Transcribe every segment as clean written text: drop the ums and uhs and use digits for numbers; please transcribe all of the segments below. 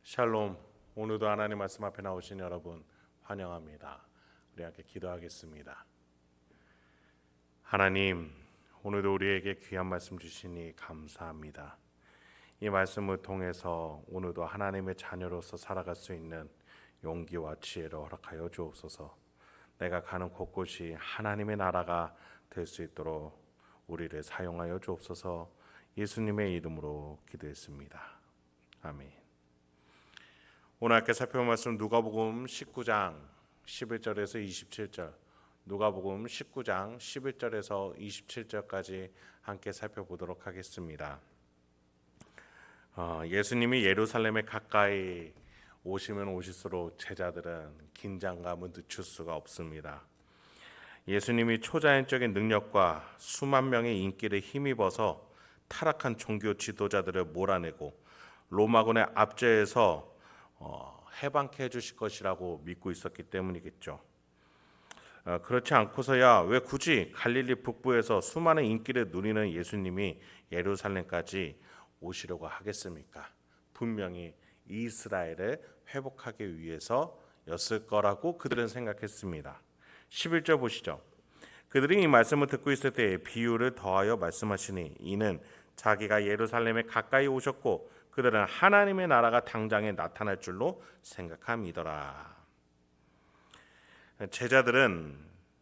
샬롬. 오늘도 하나님 말씀 앞에 나오신 여러분 환영합니다. 우리 함께 기도하겠습니다. 하나님, 오늘도 우리에게 귀한 말씀 주시니 감사합니다. 이 말씀을 통해서 오늘도 하나님의 자녀로서 살아갈 수 있는 용기와 지혜를 허락하여 주옵소서. 내가 가는 곳곳이 하나님의 나라가 될 수 있도록 우리를 사용하여 주옵소서. 예수님의 이름으로 기도했습니다. 아멘. 오늘 함께 살펴볼 말씀 누가복음 19장 11절에서 27절, 누가복음 19장 11절에서 27절까지 함께 살펴보도록 하겠습니다. 예수님이 예루살렘에 가까이 오시면 오실수록 제자들은 긴장감을 늦출 수가 없습니다. 예수님이 초자연적인 능력과 수만 명의 인기를 힘입어서 타락한 종교 지도자들을 몰아내고 로마군의 압제에서 해방케 해주실 것이라고 믿고 있었기 때문이겠죠. 그렇지 않고서야 왜 굳이 갈릴리 북부에서 수많은 인기를 누리는 예수님이 예루살렘까지 오시려고 하겠습니까? 분명히 이스라엘을 회복하기 위해서였을 거라고 그들은 생각했습니다. 11절 보시죠. 그들이 이 말씀을 듣고 있을 때에 비유를 더하여 말씀하시니 이는 자기가 예루살렘에 가까이 오셨고 그들은 하나님의 나라가 당장에 나타날 줄로 생각함이더라. 제자들은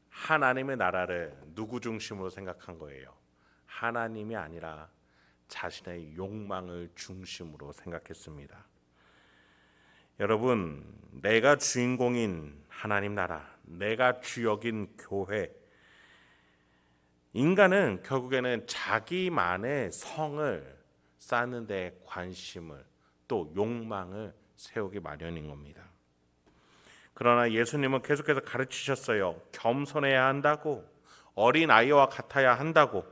하나님의 나라를 누구 중심으로 생각한 거예요? 하나님이 아니라 자신의 욕망을 중심으로 생각했습니다. 여러분, 내가 주인공인 하나님 나라, 내가 주역인 교회, 인간은 결국에는 자기만의 성을 쌓는 데 관심을 또 욕망을 세우기 마련인 겁니다. 그러나 예수님은 계속해서 가르치셨어요. 겸손해야 한다고, 어린아이와 같아야 한다고,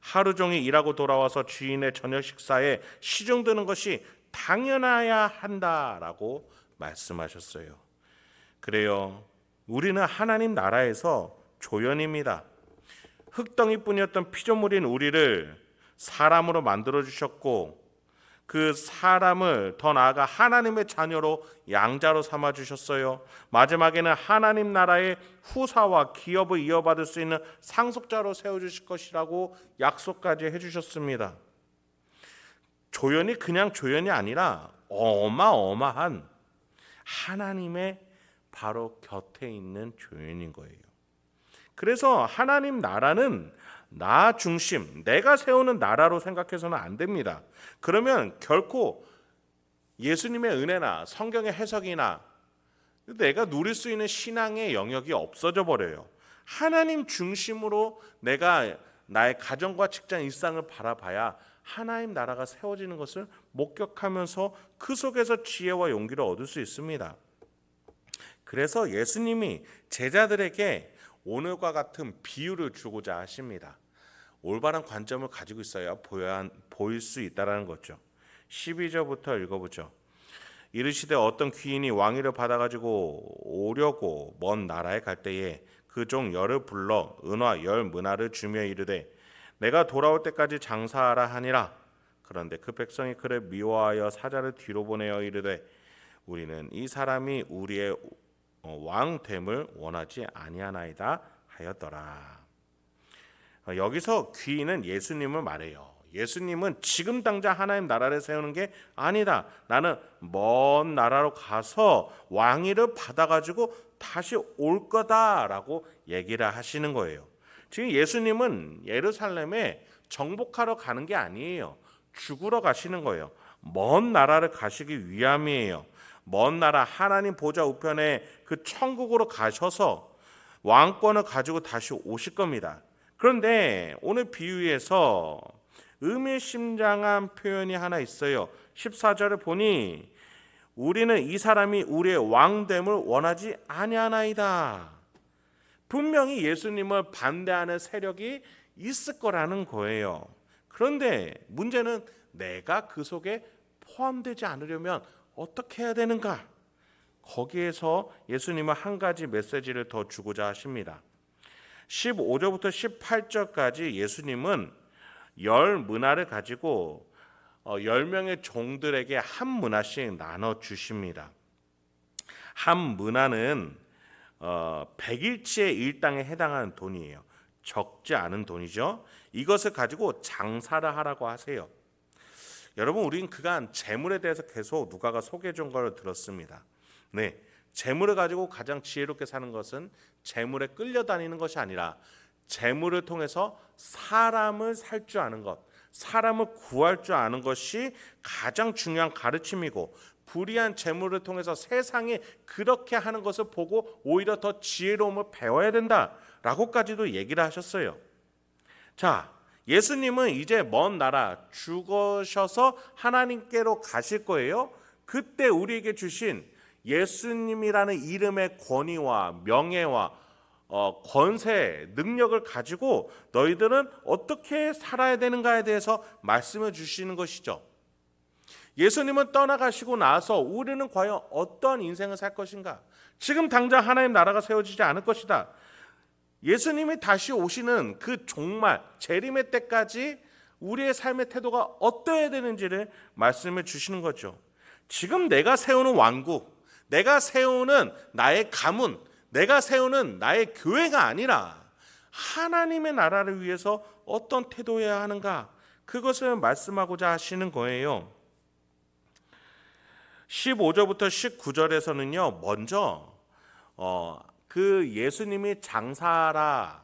하루 종일 일하고 돌아와서 주인의 저녁 식사에 시중드는 것이 당연해야 한다라고 말씀하셨어요. 그래요, 우리는 하나님 나라에서 조연입니다. 흙덩이뿐이었던 피조물인 우리를 사람으로 만들어 주셨고 그 사람을 더 나아가 하나님의 자녀로 양자로 삼아 주셨어요. 마지막에는 하나님 나라의 후사와 기업을 이어받을 수 있는 상속자로 세워 주실 것이라고 약속까지 해 주셨습니다. 조연이 그냥 조연이 아니라 어마어마한 하나님의 바로 곁에 있는 조연인 거예요. 그래서 하나님 나라는 나 중심, 내가 세우는 나라로 생각해서는 안 됩니다. 그러면 결코 예수님의 은혜나 성경의 해석이나 내가 누릴 수 있는 신앙의 영역이 없어져 버려요. 하나님 중심으로 내가 나의 가정과 직장 일상을 바라봐야 하나님 나라가 세워지는 것을 목격하면서 그 속에서 지혜와 용기를 얻을 수 있습니다. 그래서 예수님이 제자들에게 오늘과 같은 비유를 주고자 하십니다. 올바른 관점을 가지고 있어야 보일 수 있다는 거죠. 12절부터 읽어보죠. 이르시되 어떤 귀인이 왕위를 받아가지고 오려고 먼 나라에 갈 때에 그 종 열을 불러 은화 10문화를 주며 이르되 내가 돌아올 때까지 장사하라 하니라. 그런데 그 백성이 그를 미워하여 사자를 뒤로 보내어 이르되 우리는 이 사람이 우리의 왕됨을 원하지 아니하나이다 하였더라. 여기서 귀인은 예수님을 말해요. 예수님은 지금 당장 하나님 나라를 세우는 게 아니다. 나는 먼 나라로 가서 왕위를 받아가지고 다시 올 거다라고 얘기를 하시는 거예요. 지금 예수님은 예루살렘에 정복하러 가는 게 아니에요. 죽으러 가시는 거예요. 먼 나라를 가시기 위함이에요. 먼 나라 하나님 보좌 우편에 그 천국으로 가셔서 왕권을 가지고 다시 오실 겁니다. 그런데 오늘 비유에서 의미심장한 표현이 하나 있어요. 14절을 보니 우리는 이 사람이 우리의 왕됨을 원하지 아니하나이다. 분명히 예수님을 반대하는 세력이 있을 거라는 거예요. 그런데 문제는 내가 그 속에 포함되지 않으려면 어떻게 해야 되는가? 거기에서 예수님은 한 가지 메시지를 더 주고자 하십니다. 15절부터 18절까지 예수님은 10문화를 가지고 10명의 종들에게 한 문화씩 나눠 주십니다. 한 문화는 100일치의 일당에 해당하는 돈이에요. 적지 않은 돈이죠. 이것을 가지고 장사를 하라고 하세요. 여러분, 우린 그간 재물에 대해서 계속 누가가 소개해 준 걸 들었습니다. 네, 재물을 가지고 가장 지혜롭게 사는 것은 재물에 끌려다니는 것이 아니라 재물을 통해서 사람을 살 줄 아는 것, 사람을 구할 줄 아는 것이 가장 중요한 가르침이고, 불의한 재물을 통해서 세상이 그렇게 하는 것을 보고 오히려 더 지혜로움을 배워야 된다라고까지도 얘기를 하셨어요. 자, 예수님은 이제 먼 나라 죽으셔서 하나님께로 가실 거예요. 그때 우리에게 주신 예수님이라는 이름의 권위와 명예와 권세, 능력을 가지고 너희들은 어떻게 살아야 되는가에 대해서 말씀해 주시는 것이죠. 예수님은 떠나가시고 나서 우리는 과연 어떤 인생을 살 것인가? 지금 당장 하나님 나라가 세워지지 않을 것이다. 예수님이 다시 오시는 그 종말, 재림의 때까지 우리의 삶의 태도가 어떠해야 되는지를 말씀해 주시는 거죠. 지금 내가 세우는 왕국, 내가 세우는 나의 가문, 내가 세우는 나의 교회가 아니라 하나님의 나라를 위해서 어떤 태도여야 하는가? 그것을 말씀하고자 하시는 거예요. 15절부터 19절에서는요. 먼저 그 예수님이 장사라,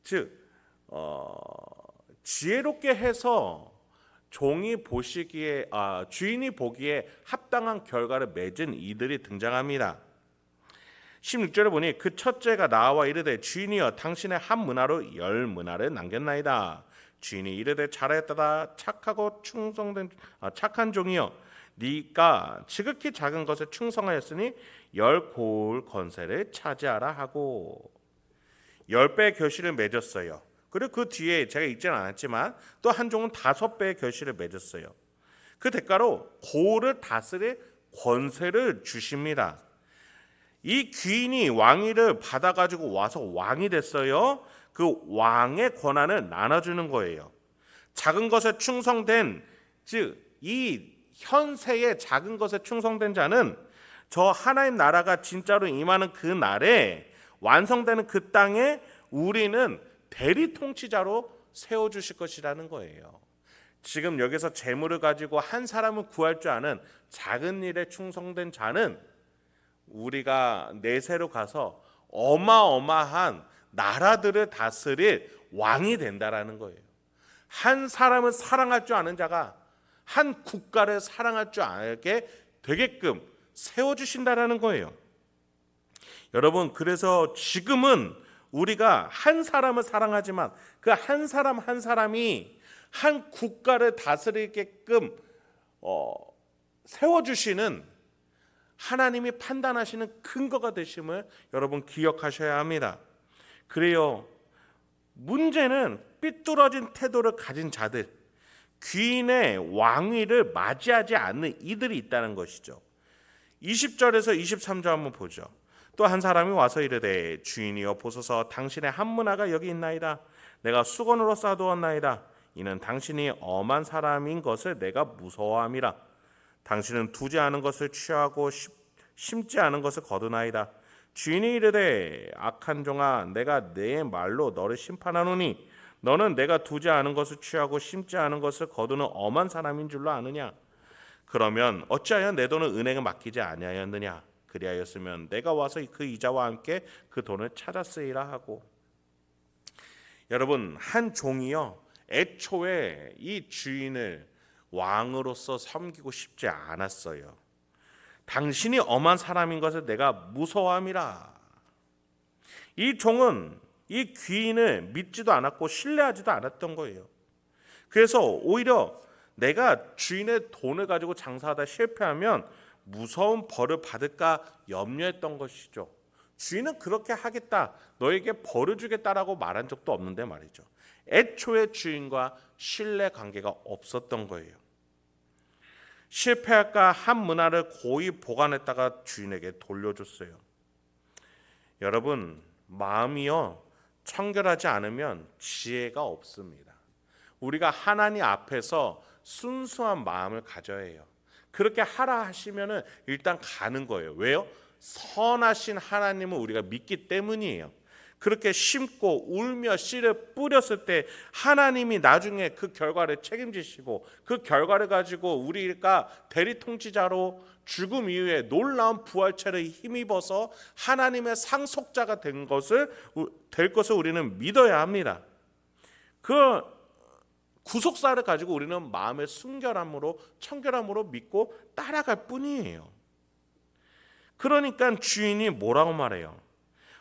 즉 지혜롭게 해서 종이 보시기에 주인이 보기에 합당한 결과를 맺은 이들이 등장합니다. 16절에 보니 그 첫째가 나와 이르되 주인이여 당신의 한 문화로 10문화를 남겼나이다. 주인이 이르되 잘하였다. 착하고 충성된 착한 종이여 네가 지극히 작은 것에 충성하였으니 10고을 권세를 차지하라 하고 10배의 결실을 맺었어요. 그리고 그 뒤에 제가 읽지는 않았지만 또 한 종은 5배의 결실을 맺었어요. 그 대가로 고을을 다스릴 권세를 주십니다. 이 귀인이 왕위를 받아가지고 와서 왕이 됐어요. 그 왕의 권한을 나눠주는 거예요. 작은 것에 충성된, 즉 이 현세의 작은 것에 충성된 자는 저 하나님 나라가 진짜로 임하는 그 날에 완성되는 그 땅에 우리는 대리 통치자로 세워주실 것이라는 거예요. 지금 여기서 재물을 가지고 한 사람을 구할 줄 아는 작은 일에 충성된 자는 우리가 내세로 가서 어마어마한 나라들을 다스릴 왕이 된다라는 거예요. 한 사람을 사랑할 줄 아는 자가 한 국가를 사랑할 줄 알게 되게끔 세워주신다라는 거예요. 여러분, 그래서 지금은 우리가 한 사람을 사랑하지만 그 한 사람 한 사람이 한 국가를 다스리게끔 세워주시는 하나님이 판단하시는 근거가 되심을 여러분 기억하셔야 합니다. 그래요, 문제는 삐뚤어진 태도를 가진 자들, 귀인의 왕위를 맞이하지 않는 이들이 있다는 것이죠. 20절에서 23절 한번 보죠. 또 한 사람이 와서 이르되 주인이여 보소서 당신의 한 문화가 여기 있나이다. 내가 수건으로 싸두었나이다. 이는 당신이 엄한 사람인 것을 내가 무서워함이라. 당신은 두지 않은 것을 취하고 심지 않은 것을 거두나이다. 주인이 이르되 악한 종아 내가 내 말로 너를 심판하노니 너는 내가 두지 않은 것을 취하고 심지 않은 것을 거두는 엄한 사람인 줄로 아느냐. 그러면 어찌하여 내 돈을 은행에 맡기지 아니하였느냐. 그리하였으면 내가 와서 그 이자와 함께 그 돈을 찾았으리라 하고. 여러분, 한 종이요 애초에 이 주인을 왕으로서 섬기고 싶지 않았어요. 당신이 엄한 사람인 것을 내가 무서워함이라. 이 종은 이 귀인을 믿지도 않았고 신뢰하지도 않았던 거예요. 그래서 오히려 내가 주인의 돈을 가지고 장사하다 실패하면 무서운 벌을 받을까 염려했던 것이죠. 주인은 그렇게 하겠다, 너에게 벌을 주겠다라고 말한 적도 없는데 말이죠. 애초에 주인과 신뢰 관계가 없었던 거예요. 실패할까 한 문화를 고이 보관했다가 주인에게 돌려줬어요. 여러분, 마음이요 청결하지 않으면 지혜가 없습니다. 우리가 하나님 앞에서 순수한 마음을 가져야 해요. 그렇게 하라 하시면은 일단 가는 거예요. 왜요? 선하신 하나님을 우리가 믿기 때문이에요. 그렇게 심고 울며 씨를 뿌렸을 때 하나님이 나중에 그 결과를 책임지시고 그 결과를 가지고 우리가 대리통치자로 죽음 이후에 놀라운 부활체를 힘입어서 하나님의 상속자가 될 것을 우리는 믿어야 합니다. 그 구속사를 가지고 우리는 마음의 순결함으로 청결함으로 믿고 따라갈 뿐이에요. 그러니까 주인이 뭐라고 말해요?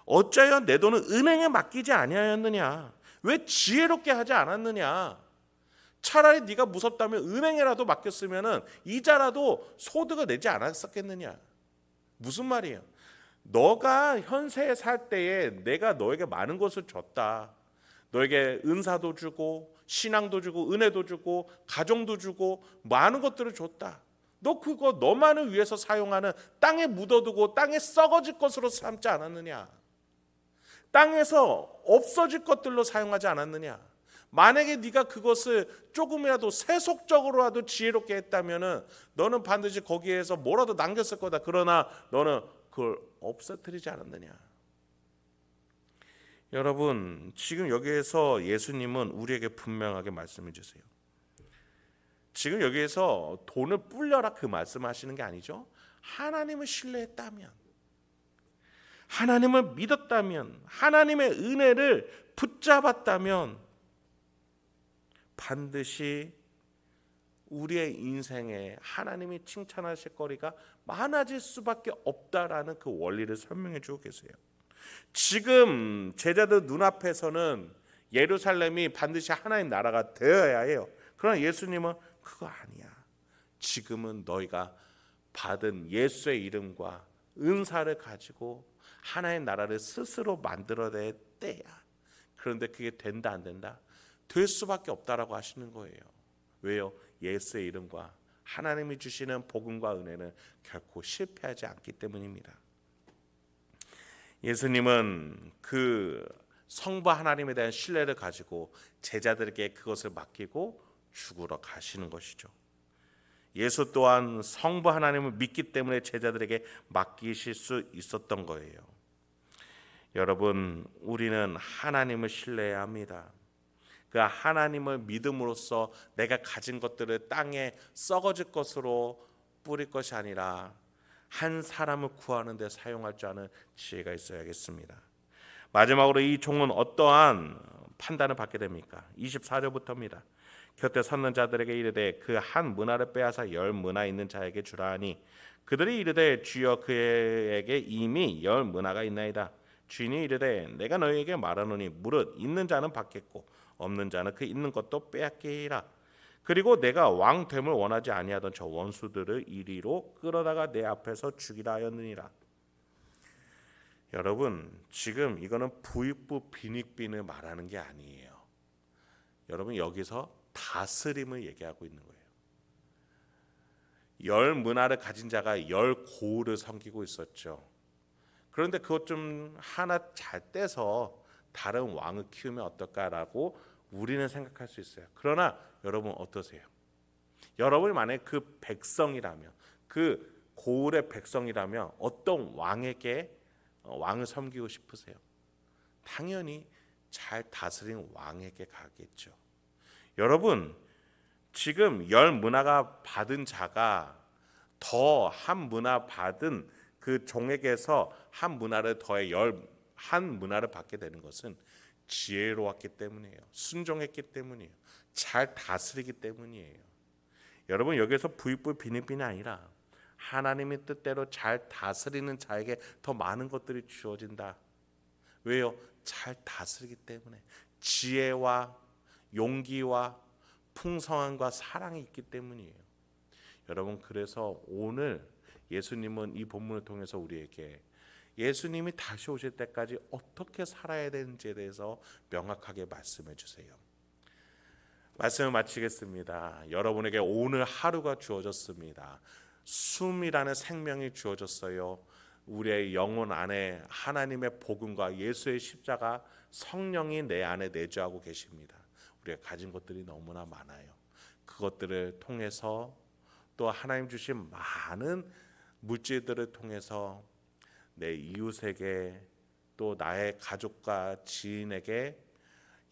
어찌하여 내 돈을 은행에 맡기지 아니하였느냐? 왜 지혜롭게 하지 않았느냐? 차라리 네가 무섭다면 은행에라도 맡겼으면은 이자라도 소득을 내지 않았었겠느냐? 무슨 말이에요? 너가 현세에 살 때에 내가 너에게 많은 것을 줬다. 너에게 은사도 주고 신앙도 주고 은혜도 주고 가정도 주고 많은 것들을 줬다. 너 그거 너만을 위해서 사용하는 땅에 묻어두고 땅에 썩어질 것으로 삼지 않았느냐? 땅에서 없어질 것들로 사용하지 않았느냐? 만약에 네가 그것을 조금이라도 세속적으로라도 지혜롭게 했다면은 너는 반드시 거기에서 뭐라도 남겼을 거다. 그러나 너는 그걸 없애뜨리지 않았느냐? 여러분, 지금 여기에서 예수님은 우리에게 분명하게 말씀해 주세요. 지금 여기에서 돈을 불려라 그 말씀하시는 게 아니죠. 하나님을 신뢰했다면, 하나님을 믿었다면, 하나님의 은혜를 붙잡았다면 반드시 우리의 인생에 하나님이 칭찬하실 거리가 많아질 수밖에 없다라는 그 원리를 설명해 주고 계세요. 지금 제자들 눈앞에서는 예루살렘이 반드시 하나님 나라가 되어야 해요. 그러나 예수님은 그거 아니야. 지금은 너희가 받은 예수의 이름과 은사를 가지고 하나의 나라를 스스로 만들어낼 때야. 그런데 그게 된다 안 된다? 될 수밖에 없다라고 하시는 거예요. 왜요? 예수의 이름과 하나님이 주시는 복음과 은혜는 결코 실패하지 않기 때문입니다. 예수님은 그 성부 하나님에 대한 신뢰를 가지고 제자들에게 그것을 맡기고 죽으러 가시는 것이죠. 예수 또한 성부 하나님을 믿기 때문에 제자들에게 맡기실 수 있었던 거예요. 여러분, 우리는 하나님을 신뢰해야 합니다. 그 하나님을 믿음으로써 내가 가진 것들을 땅에 썩어질 것으로 뿌릴 것이 아니라 한 사람을 구하는 데 사용할 줄 아는 지혜가 있어야겠습니다. 마지막으로 이 종은 어떠한 판단을 받게 됩니까? 24절부터입니다. 곁에 섰는 자들에게 이르되 그 한 문화를 빼앗아 10문화 있는 자에게 주라 하니 그들이 이르되 주여 그에게 이미 10문화가 있나이다. 주인이 이르되 내가 너희에게 말하노니 무릇 있는 자는 받겠고 없는 자는 그 있는 것도 빼앗기리라. 그리고 내가 왕됨을 원하지 아니하던 저 원수들을 이리로 끌어다가 내 앞에서 죽이라 하였느니라. 여러분, 지금 이거는 부익부 빈익빈을 말하는 게 아니에요. 여러분, 여기서 다스림을 얘기하고 있는 거예요. 10문화를 가진 자가 10고을을 섬기고 있었죠. 그런데 그것 좀 하나 잘 떼서 다른 왕을 키우면 어떨까라고 우리는 생각할 수 있어요. 그러나 여러분 어떠세요? 여러분이 만약에 그 백성이라면, 그 고을의 백성이라면 어떤 왕에게 왕을 섬기고 싶으세요? 당연히 잘 다스린 왕에게 가겠죠. 여러분, 지금 10문화가 받은 자가 더 한 문화 받은 그 종에게서 한 문화를 더해 11문화를 받게 되는 것은 지혜로웠기 때문이에요. 순종했기 때문이에요. 잘 다스리기 때문이에요. 여러분, 여기서 부익부 빈익빈이 아니라 하나님의 뜻대로 잘 다스리는 자에게 더 많은 것들이 주어진다. 왜요? 잘 다스리기 때문에. 지혜와 용기와 풍성함과 사랑이 있기 때문이에요. 여러분, 그래서 오늘 예수님은 이 본문을 통해서 우리에게 예수님이 다시 오실 때까지 어떻게 살아야 되는지에 대해서 명확하게 말씀해 주세요. 말씀을 마치겠습니다. 여러분에게 오늘 하루가 주어졌습니다. 숨이라는 생명이 주어졌어요. 우리의 영혼 안에 하나님의 복음과 예수의 십자가 성령이 내 안에 내주하고 계십니다. 우리가 가진 것들이 너무나 많아요. 그것들을 통해서 또 하나님 주신 많은 물질들을 통해서 내 이웃에게 또 나의 가족과 지인에게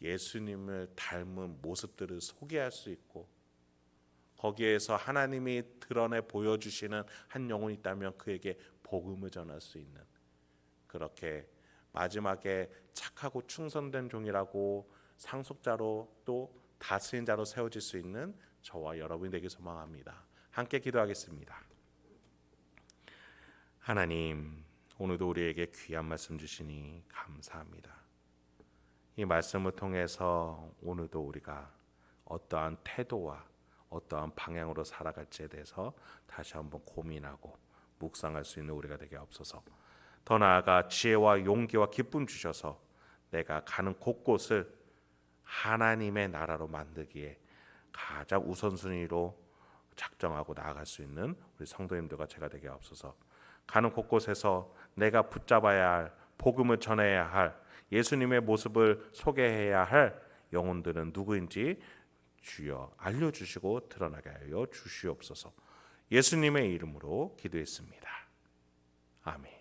예수님을 닮은 모습들을 소개할 수 있고 거기에서 하나님이 드러내 보여주시는 한 영혼이 있다면 그에게 복음을 전할 수 있는 그렇게 마지막에 착하고 충성된 종이라고 상속자로 또 다스린 자로 세워질 수 있는 저와 여러분이 되길 소망합니다. 함께 기도하겠습니다. 하나님, 오늘도 우리에게 귀한 말씀 주시니 감사합니다. 이 말씀을 통해서 오늘도 우리가 어떠한 태도와 어떠한 방향으로 살아갈지에 대해서 다시 한번 고민하고 묵상할 수 있는 우리가 되게 없어서 더 나아가 지혜와 용기와 기쁨 주셔서 내가 가는 곳곳을 하나님의 나라로 만들기에 가장 우선순위로 작정하고 나아갈 수 있는 우리 성도님들과 제가 되게 없어서 가는 곳곳에서 내가 붙잡아야 할 복음을 전해야 할 예수님의 모습을 소개해야 할 영혼들은 누구인지 주여 알려주시고 드러나게 하여 주시옵소서. 예수님의 이름으로 기도했습니다. 아멘.